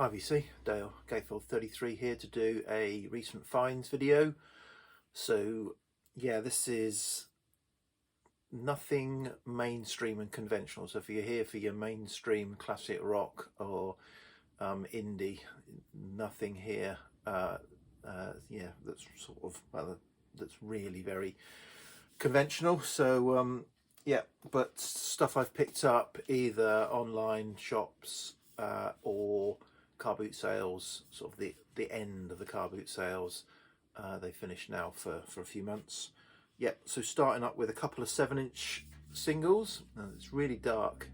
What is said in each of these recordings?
Hi VC, Dale Gatefold 33 here to do a recent finds video. So yeah, this is nothing mainstream and conventional. So if you're here for your mainstream classic rock or indie, nothing here. Yeah, that's sort of that's really very conventional. So yeah, but stuff I've picked up either online shops or car boot sales, sort of the end of the car boot sales. They finish now for a few months. Yep. So starting up with a couple of 7-inch singles. It's really dark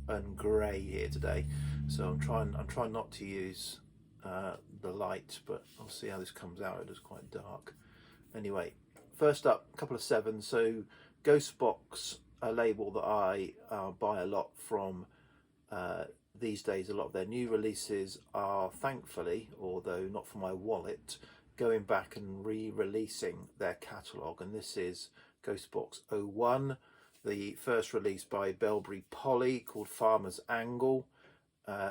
and grey here today, so I'm trying not to use the light, but I'll see how this comes out. It is quite dark. Anyway, first up, a couple of 7s. So Ghostbox, a label that I buy a lot from these days. A lot of their new releases are, thankfully, although not for my wallet, going back and re-releasing their catalogue. And this is Ghostbox 01, the first release by Belbury Polly, called Farmer's Angle.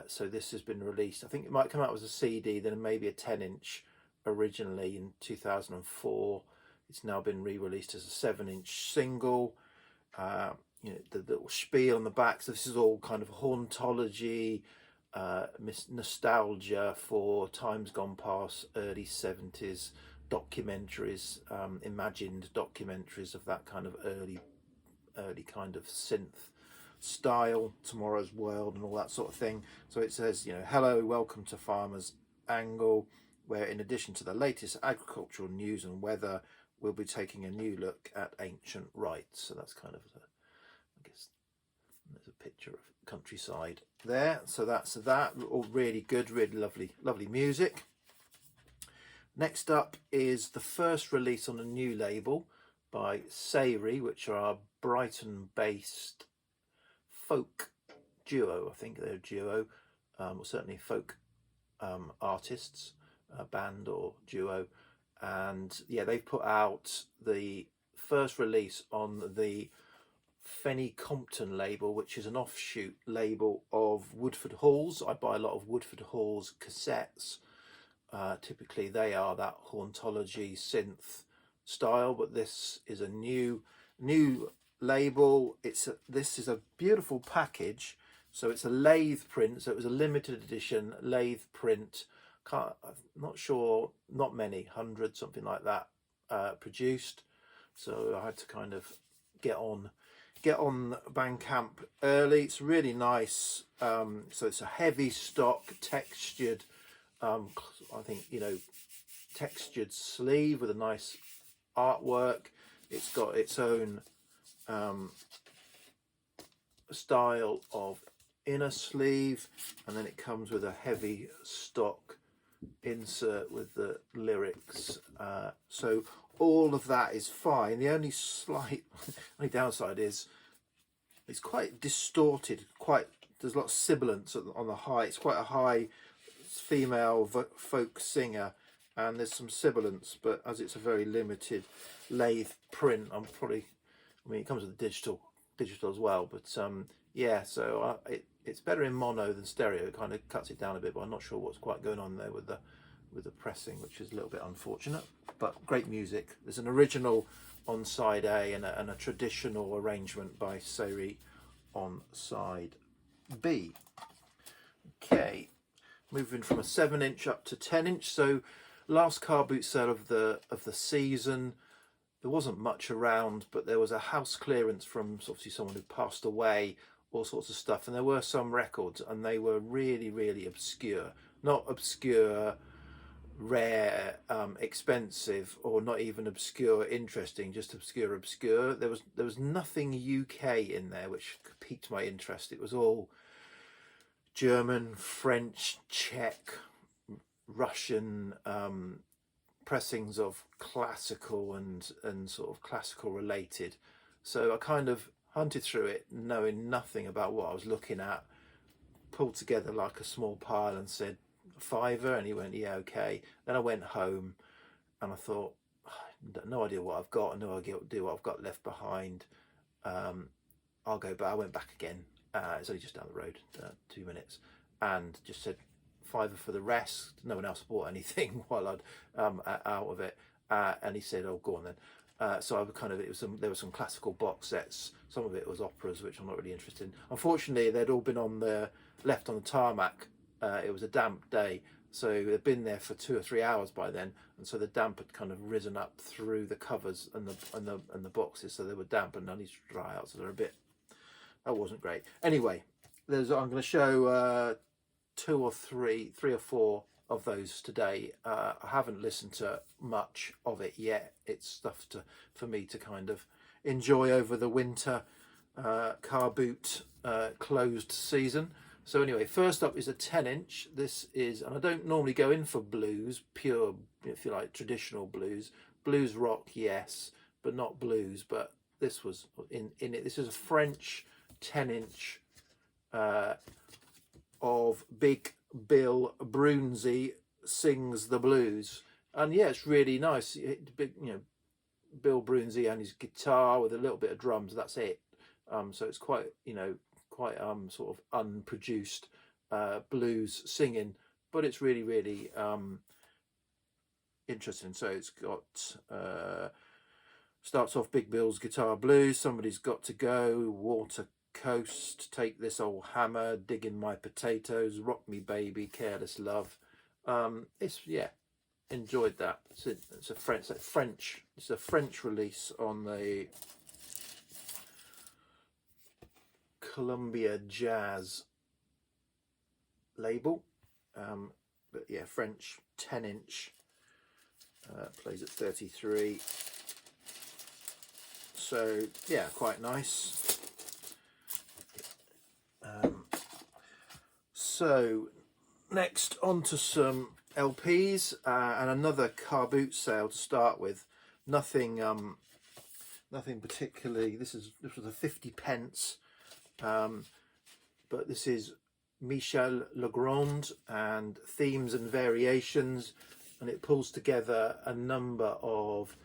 So this has been released, I think it might come out as a CD, then maybe a 10-inch originally in 2004. It's now been re-released as a 7-inch single. You know, the little spiel on the back. So this is all kind of hauntology, nostalgia for times gone past, early 70s documentaries, imagined documentaries of that kind of early kind of synth style, Tomorrow's World and all that sort of thing. So it says, you know, hello, welcome to Farmer's Angle, where in addition to the latest agricultural news and weather, we'll be taking a new look at ancient rites. So that's kind of I guess there's a picture of countryside there. So that's that. All really good, really lovely music. Next up is the first release on a new label by Sayri, which are a Brighton-based folk duo. I think they're a duo, or certainly folk artists, a band or duo. And yeah, they've put out the first release on the Fenny Compton label, which is an offshoot label of Woodford Halls. I buy a lot of Woodford Halls cassettes. Typically they are that hauntology synth style, but this is a new label. This is a beautiful package. So it's a lathe print, so it was a limited edition lathe print. I'm not sure, not many, 100, something like that, produced. So I had to kind of get on Bandcamp early. It's really nice. So it's a heavy stock, textured, I think, you know, textured sleeve with a nice artwork. It's got its own style of inner sleeve, and then it comes with a heavy stock insert with the lyrics. So all of that is fine. The only downside is it's quite distorted. There's a lot of sibilance on the high. It's quite a high female folk singer, and there's some sibilance. But as it's a very limited lathe print, it comes with digital as well. But yeah, so it's better in mono than stereo. It kind of cuts it down a bit, but I'm not sure what's quite going on there with the pressing, which is a little bit unfortunate. But great music. There's an original on side A and a traditional arrangement by Sayri on side B. Okay, moving from a 7-inch up to 10-inch. So last car boot sale of the season, there wasn't much around, but there was a house clearance from obviously someone who passed away, all sorts of stuff, and there were some records, and they were really obscure. Not obscure, rare, expensive, or not even obscure, interesting, just obscure. There was nothing UK in there which piqued my interest. It was all German, French, Czech, Russian pressings of classical and sort of classical related. So I kind of hunted through it knowing nothing about what I was looking at, pulled together like a small pile and said £5, and he went, yeah, okay. Then I went home and I thought, no idea what I've got, no idea what I've got left behind. I'll go back. I went back again. It's only just down the road, 2 minutes, and just said fiver for the rest. No one else bought anything while I'd out of it, and he said, "Oh, go on then." So I kind of, there were some classical box sets. Some of it was operas, which I'm not really interested in. Unfortunately, they'd all been left on the tarmac. It was a damp day, so they'd been there for 2 or 3 hours by then, and so the damp had kind of risen up through the covers and the boxes, so they were damp and I need to dry out. So they're a bit. That wasn't great. Anyway, I'm going to show 2 or 3 or 4 of those today. I haven't listened to much of it yet. It's stuff for me to kind of enjoy over the winter car boot closed season. So anyway, first up is a 10-inch. This is, and I don't normally go in for blues, pure, if you like, traditional blues. Blues rock, yes, but not blues. But this was in it. This is a French 10-inch of Big Bill Broonzy Sings the Blues, and yeah, it's really nice. Big, Bill Broonzy and his guitar with a little bit of drums. That's it. So it's quite, quite sort of unproduced blues singing, but it's really, really interesting. So it's got starts off Big Bill's guitar blues. Somebody's got to go. Water Coast, Take This Old Hammer, Digging My Potatoes, Rock Me Baby, Careless Love. Enjoyed that. It's a French release on the Columbia Jazz label, but yeah, French 10-inch, plays at 33, so yeah, quite nice. So next on to some LPs and another car boot sale to start with. Nothing particularly. This was a 50 pence, but this is Michel Legrand and Themes and Variations, and it pulls together a number of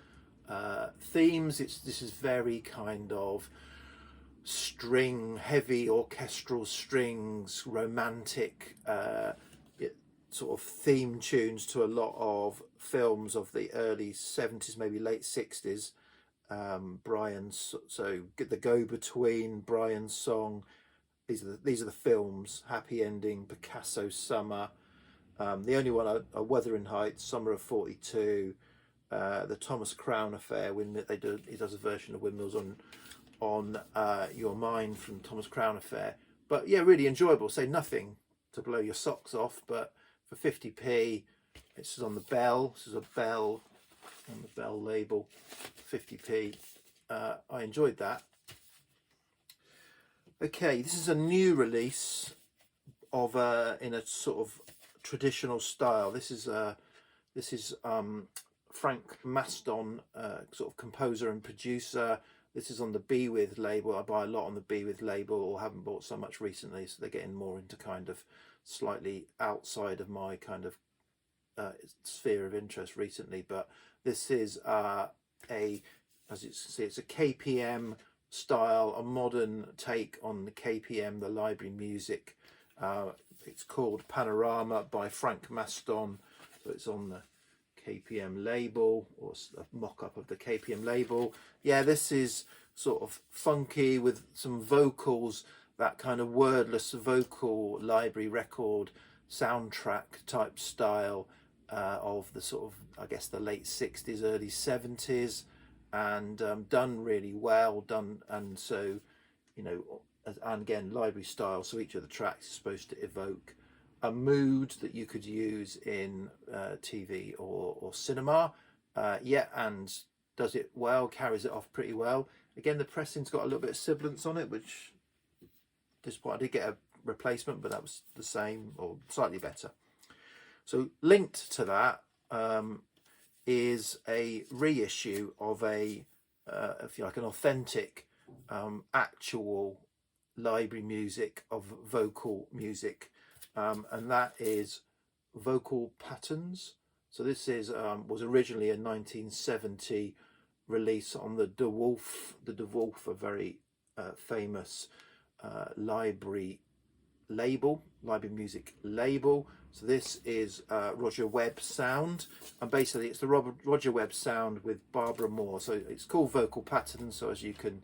themes. This is very kind of heavy orchestral strings, romantic sort of theme tunes to a lot of films of the early 70s, maybe late 60s. So The Go-Between, Brian's Song. These are the films. Happy Ending, Picasso Summer. The only one, are Wuthering Heights, Summer of 42. The Thomas Crown Affair. He does a version of Windmills on Your Mind from Thomas Crown Affair. But yeah, really enjoyable. Say nothing to blow your socks off, but for 50p, this is on the Bell. This is a Bell on the Bell label, 50p. I enjoyed that. Okay, this is a new release of in a sort of traditional style. This is Frank Maston, sort of composer and producer. This is on the Be With label. I buy a lot on the Be With label, or haven't bought so much recently, so they're getting more into kind of slightly outside of my kind of sphere of interest recently. But this is as you can see, it's a KPM style, a modern take on the KPM, the library music. It's called Panorama by Frank Maston, so it's on the KPM label, or a mock-up of the KPM label. Yeah, this is sort of funky with some vocals, that kind of wordless vocal library record soundtrack type style of the sort of, I guess, the late 60s, early 70s, and done really well done. And so, and again, library style, so each of the tracks is supposed to evoke a mood that you could use in TV or cinema. And does it well, carries it off pretty well. Again, the pressing's got a little bit of sibilance on it, which at this point I did get a replacement, but that was the same or slightly better. So linked to that is a reissue of if you like, an authentic actual library music of vocal music. And that is Vocal Patterns. So this is was originally a 1970 release on the De Wolf. The De Wolf, a very famous library music label. So this is Roger Webb sound, and basically it's the Roger Webb sound with Barbara Moore. So it's called Vocal Patterns. So as you can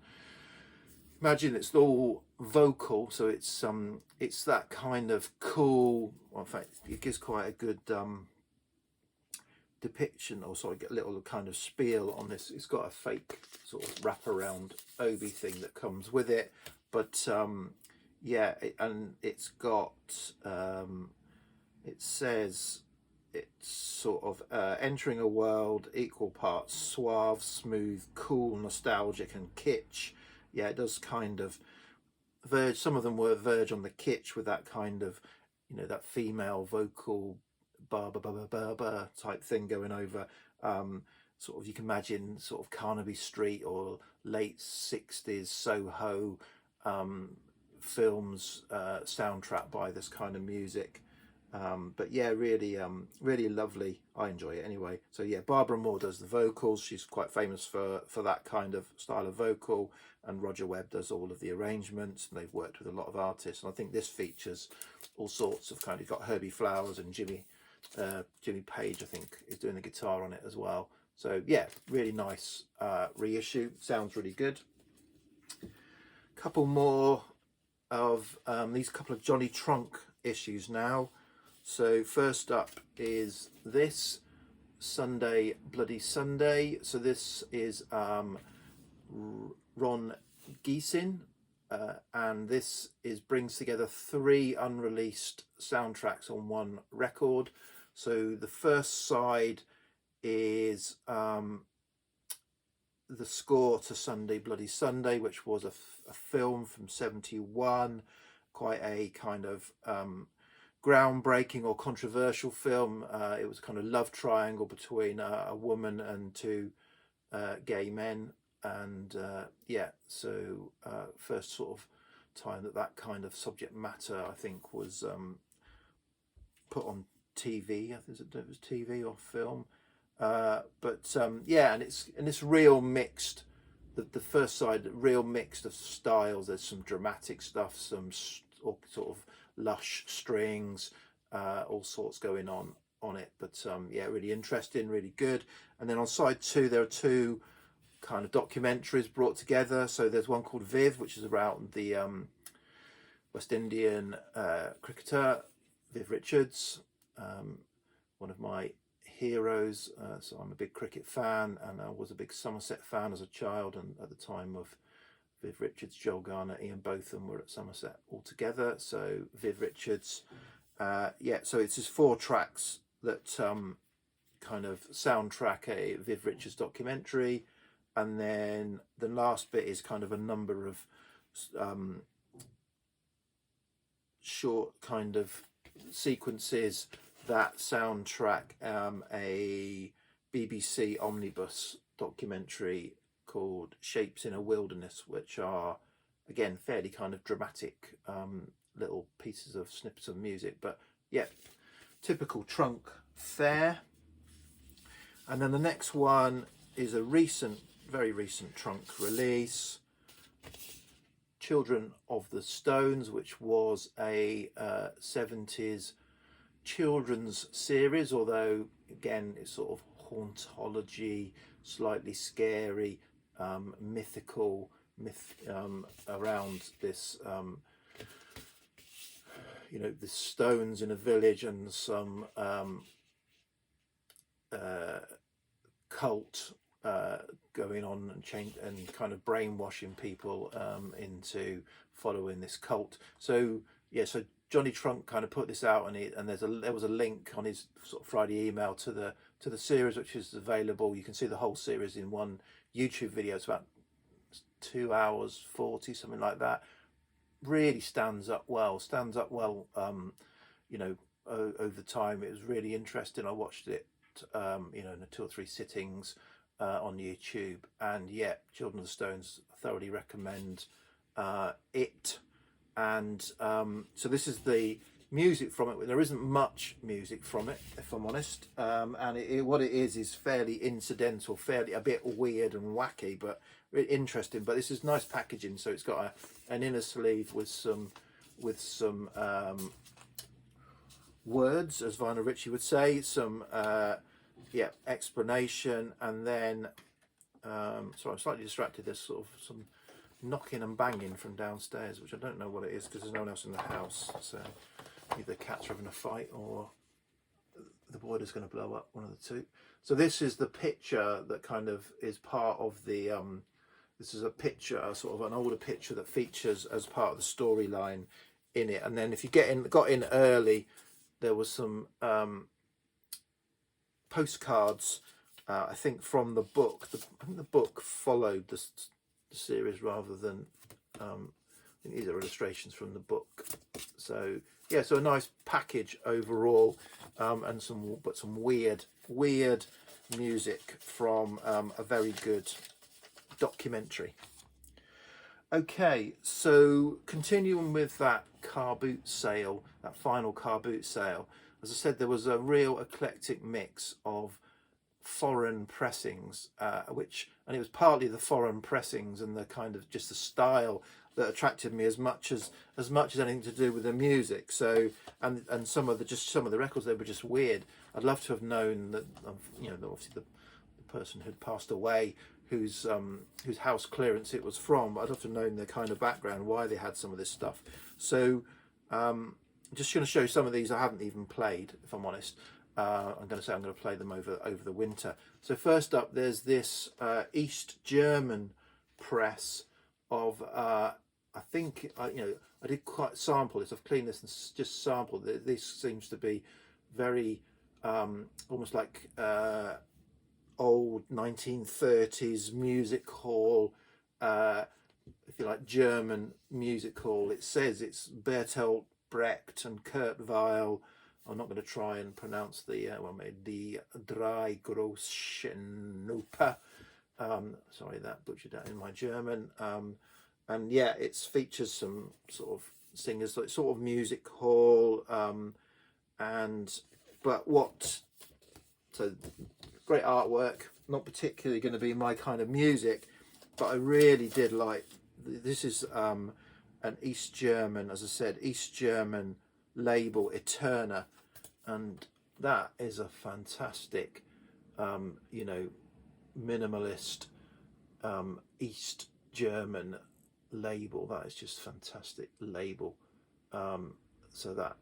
imagine, it's all vocal. So it's that kind of cool. Well, in fact, it gives quite a good depiction, or sort of get a little kind of spiel on this. It's got a fake sort of wraparound obi thing that comes with it, but yeah, and it's got it says it's sort of entering a world equal parts suave, smooth, cool, nostalgic and kitsch. Yeah, it does kind of verge, some of them were verge on the kitsch with that kind of, you know, that female vocal ba ba ba ba ba ba type thing going over. Sort of, you can imagine sort of Carnaby Street or late 60s Soho films soundtrack by this kind of music. But yeah, really really lovely. I enjoy it anyway. So yeah, Barbara Moore does the vocals. She's quite famous for that kind of style of vocal, and Roger Webb does all of the arrangements, and they've worked with a lot of artists, and I think this features all sorts of kind of, got Herbie Flowers and Jimmy Page, I think, is doing the guitar on it as well. So yeah, really nice reissue. Sounds really good. Couple more of these couple of Johnny Trunk issues now. So first up is this Sunday Bloody Sunday. So this is Ron Geesin, and this brings together 3 unreleased soundtracks on one record. So the first side is the score to Sunday Bloody Sunday, which was a film from '71, quite a kind of groundbreaking or controversial film. It was a kind of love triangle between a woman and 2 gay men, and yeah, so first sort of time that kind of subject matter, I think, was put on TV. I think it was TV or film. But yeah, and it's real mixed. The first side, real mixed of styles. There's some dramatic stuff, some sort of lush strings, all sorts going on it. But yeah, really interesting, really good. And then on side 2, there are 2 kind of documentaries brought together. So there's one called Viv, which is around the West Indian cricketer Viv Richards, one of my heroes. So I'm a big cricket fan, and I was a big Somerset fan as a child, and at the time of Viv Richards, Joel Garner, Ian Botham were at Somerset all together. So Viv Richards, yeah, so it's just 4 tracks that kind of soundtrack a Viv Richards documentary, and then the last bit is kind of a number of short kind of sequences that soundtrack a BBC omnibus documentary called Shapes in a Wilderness, which are again fairly kind of dramatic little pieces of snippets of music. But yeah, typical Trunk fare. And then the next one is a very recent Trunk release, Children of the Stones, which was a 70s children's series, although again it's sort of hauntology, slightly scary, mythical around this you know, the stones in a village, and some cult going on, and kind of brainwashing people into following this cult. So yeah, so Johnny Trunk kind of put this out, and there was a link on his sort of Friday email to the series, which is available. You can see the whole series in one YouTube video. It's about 2 hours 40, something like that. Really stands up well. You know, over time. It was really interesting. I watched it, you know, in 2 or 3 sittings on YouTube, and yeah, Children of the Stones, thoroughly recommend it. And so this is the music from it. There isn't much music from it, if I'm honest, and what it is fairly incidental, fairly a bit weird and wacky, but really interesting. But this is nice packaging. So it's got an inner sleeve with some words, as Lionel Richie would say, some explanation, and then sorry, I'm slightly distracted. There's sort of some knocking and banging from downstairs, which I don't know what it is because there's no one else in the house. So either the cats are having a fight or the boiler's going to blow up, one of the two. So this is the picture that kind of is part of the this is a picture, sort of an older picture that features as part of the storyline in it. And then if you got in early, there was some postcards, I think, from the book. I think the book followed the series rather than I think these are illustrations from the book. So yeah, so a nice package overall, and some weird music from a very good documentary. Okay, so continuing with that car boot sale, that final car boot sale, as I said, there was a real eclectic mix of foreign pressings, and it was partly the foreign pressings and the kind of just the style that attracted me as much as anything to do with the music. So and some of the records, they were just weird. I'd love to have known that, obviously the person who'd passed away, whose house clearance it was from. I'd love to have known the kind of background, why they had some of this stuff. So I'm just going to show you some of these I haven't even played, if I'm honest. I'm going to play them over the winter. So first up, there's this East German press of I think I did quite sample this. I've cleaned this and just sampled it. This seems to be very almost like old 1930s music hall, if you like, German music hall. It says it's Bertolt Brecht and Kurt Weill. I'm not going to try and pronounce the Drei Großen Oper. Sorry, that butchered that in my German. And yeah, it features some sort of singers, like sort of music hall. So great artwork. Not particularly going to be my kind of music, but I really did like. This is an East German, as I said, East German label, Eterna, and that is a fantastic minimalist East German label. That is just fantastic label. So that,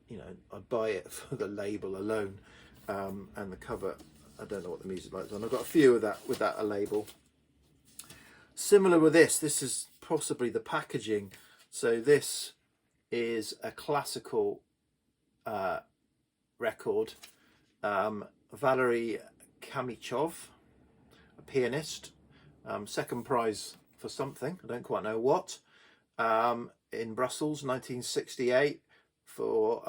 I'd buy it for the label alone, and the cover. I don't know what the music like is on. I've got a few of that with that a label. Similar with this is possibly the packaging. So this is a classical record. Valery Kamichov, a pianist, second prize for something, I don't quite know what, in Brussels, 1968, for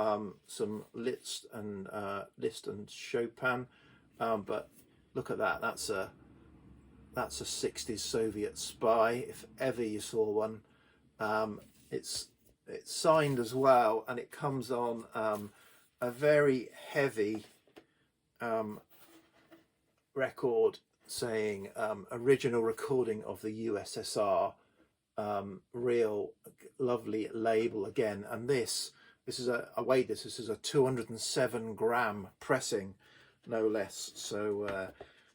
some Liszt and Chopin. But look at that, that's a 60s Soviet Spy, if ever you saw one. It's signed as well, and it comes on a very heavy record saying original recording of the USSR. Real lovely label again, and this is this is a 207 gram pressing, no less. So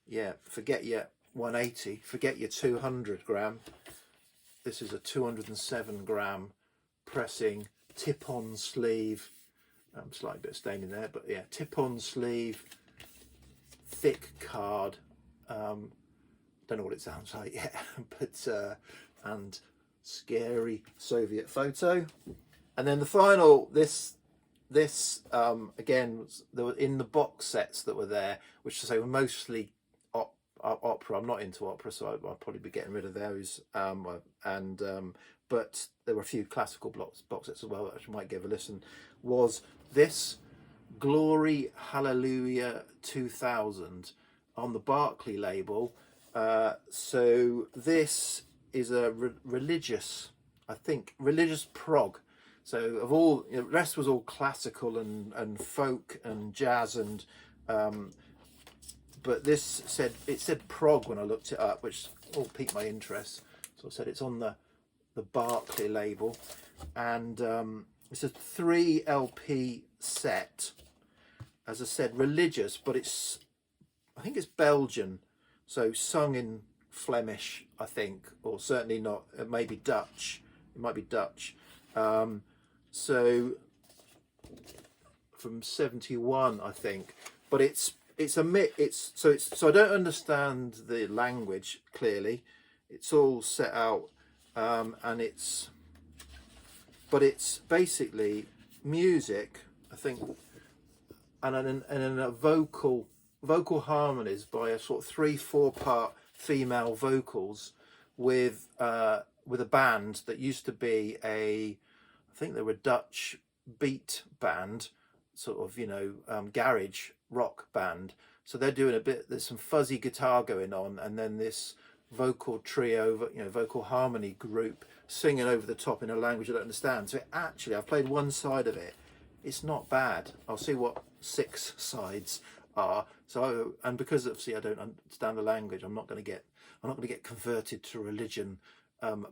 yeah, forget your 180, forget your 200 gram. This is a 207 gram pressing, tip-on sleeve. Slight bit of staining there, but yeah, tip-on sleeve, thick card. Don't know what it sounds like yet, but and scary Soviet photo. And then the final, this again, there were in the box sets that were there, which to say were mostly opera. I'm not into opera, so I'll probably be getting rid of those. But there were a few classical box sets as well, which I might give a listen. Was this Glory Hallelujah 2000 on the Barclay label? So this is a religious, I think, religious prog. So of all, the rest was all classical and folk and jazz and but this said prog when I looked it up, which all piqued my interest. So I said it's on the Barclay label, and it's a 3 LP set. as I said, religious, but I think it's Belgian, so sung in Flemish, I think, or certainly not. It may be Dutch. It might be Dutch. So from 71, I think, but it's so I don't understand the language clearly. It's all set out, and it's basically music, I think, and in a vocal harmonies by a sort of 3-4 part female vocals with a band that used to be I think they were a Dutch beat band, sort of, garage rock band. So they're doing there's some fuzzy guitar going on, and then this vocal trio, vocal harmony group singing over the top in a language I don't understand. So I've played one side of it. It's not bad. I'll see what 6 sides are. So, and because obviously I don't understand the language, I'm not going to get converted to religion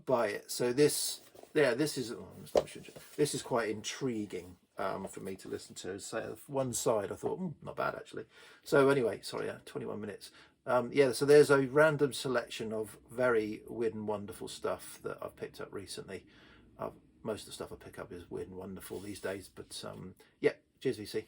by it. So this is quite intriguing for me to listen to. So one side I thought, not bad actually. So anyway, sorry, 21 minutes. So there's a random selection of very weird and wonderful stuff that I've picked up recently. Most of the stuff I pick up is weird and wonderful these days, but cheers VC.